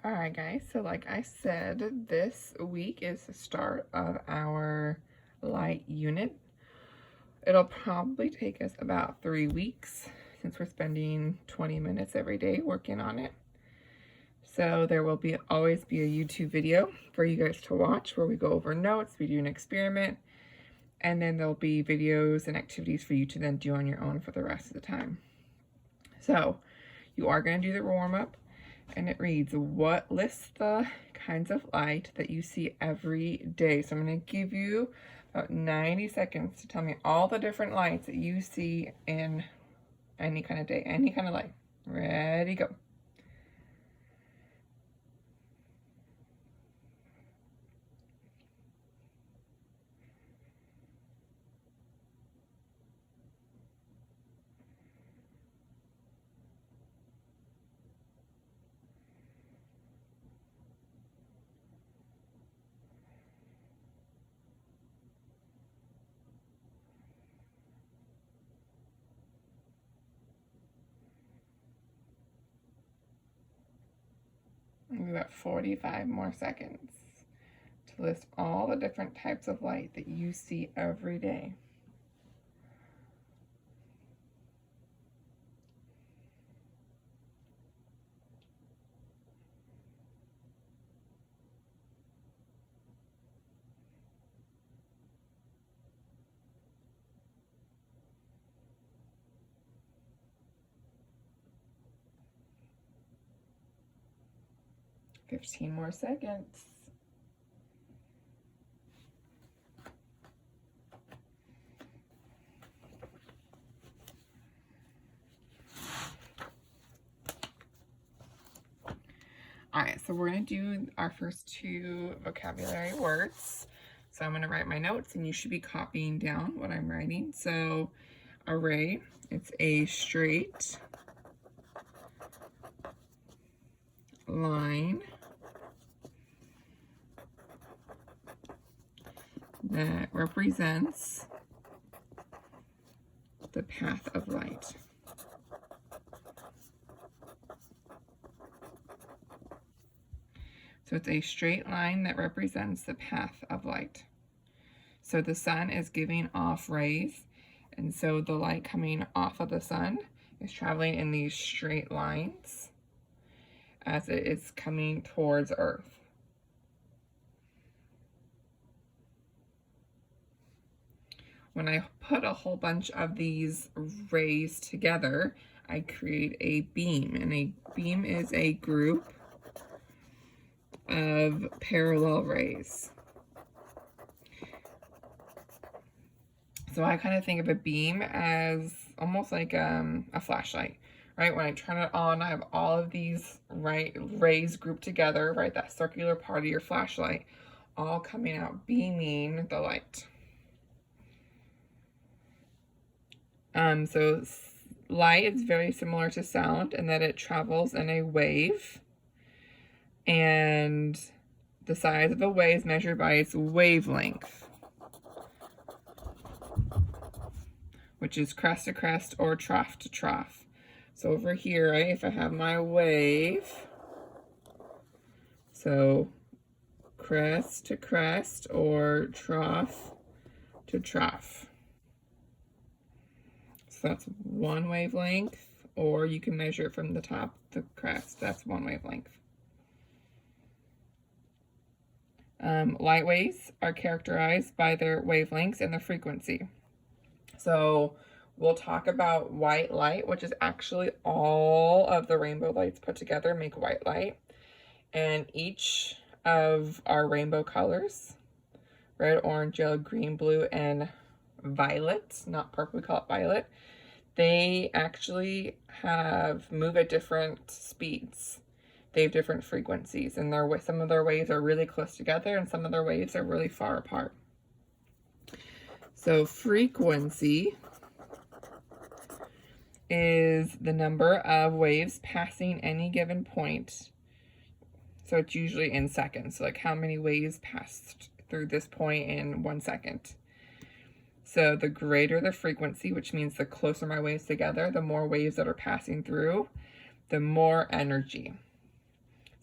Alright guys, so like I said, this week is the start of our light unit. It'll probably take us about 3 weeks since we're spending 20 minutes every day working on it. So there will always be a YouTube video for you guys to watch where we go over notes, we do an experiment, and then there'll be videos and activities for you to then do on your own for the rest of the time. So you are going to do the warm-up, and it reads, what lists the kinds of light that you see every day? So I'm going to give you about 90 seconds to tell me all the different lights that you see in any kind of day, any kind of light. Ready, go. We've got 45 more seconds to list all the different types of light that you see every day. Fifteen more seconds. All right, so we're going to do our first 2 vocabulary words. So I'm going to write my notes, and you should be copying down what I'm writing. So array, it's a straight line that represents the path of light. So it's a straight line that represents the path of light. So the sun is giving off rays, and so the light coming off of the sun is traveling in these straight lines as it is coming towards Earth. When I put a whole bunch of these rays together, I create a beam, and a beam is a group of parallel rays. So I kind of think of a beam as almost like a flashlight, right? When I turn it on, I have all of these rays grouped together, right? That circular part of your flashlight, all coming out, beaming the light. So light is very similar to sound in that it travels in a wave, and the size of a wave is measured by its wavelength, which is crest to crest or trough to trough. So over here, right, if I have my wave, so crest to crest or trough to trough. So that's one wavelength, or you can measure it from the top to the crest. That's one wavelength. Light waves are characterized by their wavelengths and their frequency. So we'll talk about white light, which is actually all of the rainbow lights put together make white light. And each of our rainbow colors, red, orange, yellow, green, blue, and violet, not purple, we call it violet, they actually move at different speeds. They have different frequencies, and some of their waves are really close together, and some of their waves are really far apart. So frequency is the number of waves passing any given point. So it's usually in seconds, so like how many waves passed through this point in 1 second. So the greater the frequency, which means the closer my waves together, the more waves that are passing through, the more energy.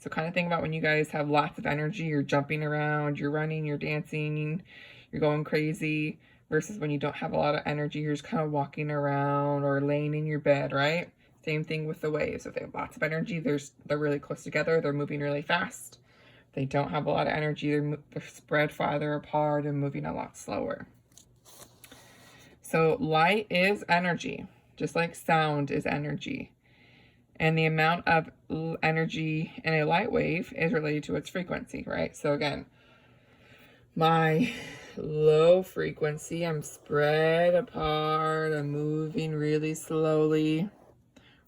So kind of think about when you guys have lots of energy, you're jumping around, you're running, you're dancing, you're going crazy, versus when you don't have a lot of energy, you're just kind of walking around or laying in your bed, right? Same thing with the waves. If they have lots of energy, they're really close together, they're moving really fast. If they don't have a lot of energy, they're spread farther apart and moving a lot slower. So light is energy, just like sound is energy. And the amount of energy in a light wave is related to its frequency, right? So again, my low frequency, I'm spread apart, I'm moving really slowly,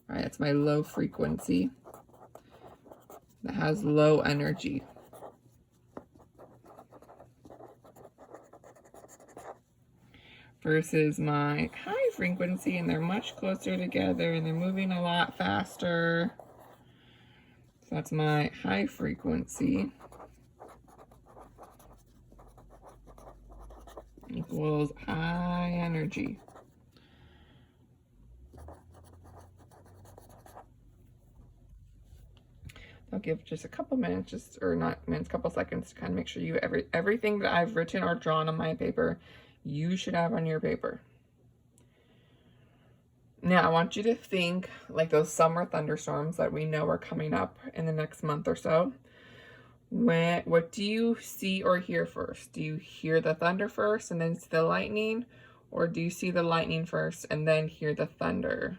right? That's my low frequency that has low energy. Versus my high frequency, and they're much closer together and they're moving a lot faster. So that's my high frequency equals high energy. I'll give just a couple minutes, or not minutes, couple seconds to kind of make sure you everything that I've written or drawn on my paper, you should have on your paper. Now, I want you to think like those summer thunderstorms that we know are coming up in the next month or so. What do you see or hear first? Do you hear the thunder first and then see the lightning? Or do you see the lightning first and then hear the thunder?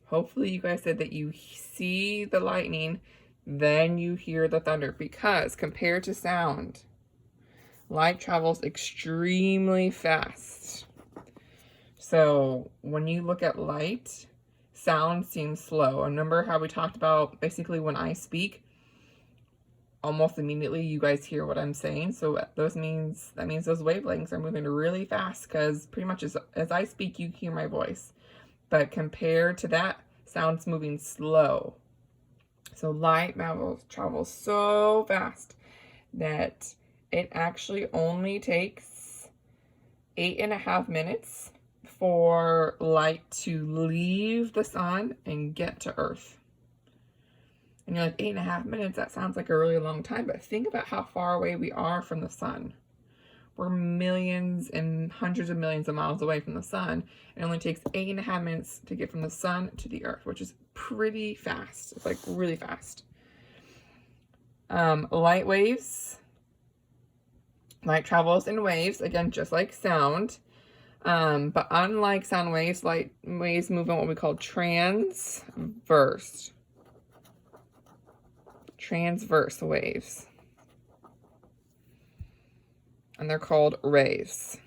Hopefully you guys said that you see the lightning, then you hear the thunder, because compared to sound, light travels extremely fast. So when you look at light, sound seems slow. Remember how we talked about basically when I speak, almost immediately you guys hear what I'm saying. So that means those wavelengths are moving really fast, because pretty much as I speak, you hear my voice. But compared to that, sound's moving slow. So light travels so fast that it actually only takes 8.5 minutes for light to leave the sun and get to Earth. And you're like, 8.5 minutes, that sounds like a really long time, but think about how far away we are from the sun. We're millions and hundreds of millions of miles away from the sun. It only takes 8.5 minutes to get from the sun to the Earth, which is pretty fast. It's like really fast. Light waves. Light travels in waves, again, just like sound. But unlike sound waves, light waves move in what we call transverse waves. And they're called rays.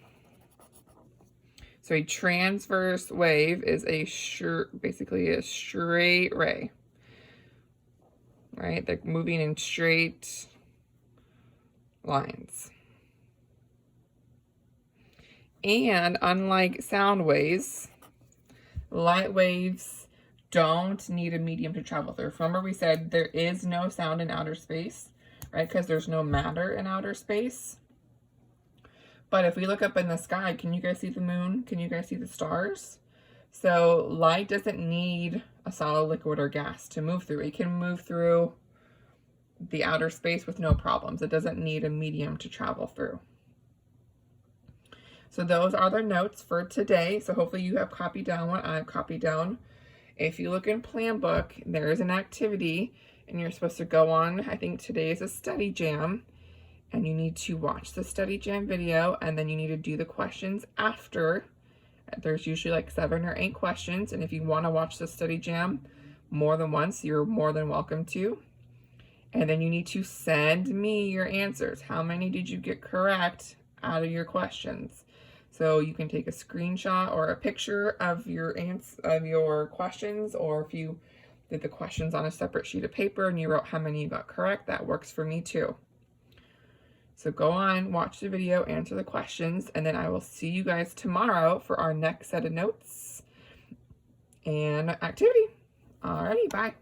So a transverse wave is basically a straight ray, right? They're moving in straight lines. And unlike sound waves, light waves don't need a medium to travel through. Remember we said there is no sound in outer space, right? Because there's no matter in outer space. But if we look up in the sky, can you guys see the moon? Can you guys see the stars? So light doesn't need a solid, liquid, or gas to move through. It can move through the outer space with no problems. It doesn't need a medium to travel through. So those are the notes for today. So hopefully you have copied down what I've copied down. If you look in Plan Book, there is an activity and you're supposed to go on, I think today is a study jam, and you need to watch the study jam video, and then you need to do the questions after. There's usually like 7 or 8 questions, and if you want to watch the study jam more than once, you're more than welcome to. And then you need to send me your answers. How many did you get correct out of your questions? So you can take a screenshot or a picture of your questions, or if you did the questions on a separate sheet of paper and you wrote how many you got correct, that works for me too. So go on, watch the video, answer the questions, and then I will see you guys tomorrow for our next set of notes and activity. Alrighty, bye.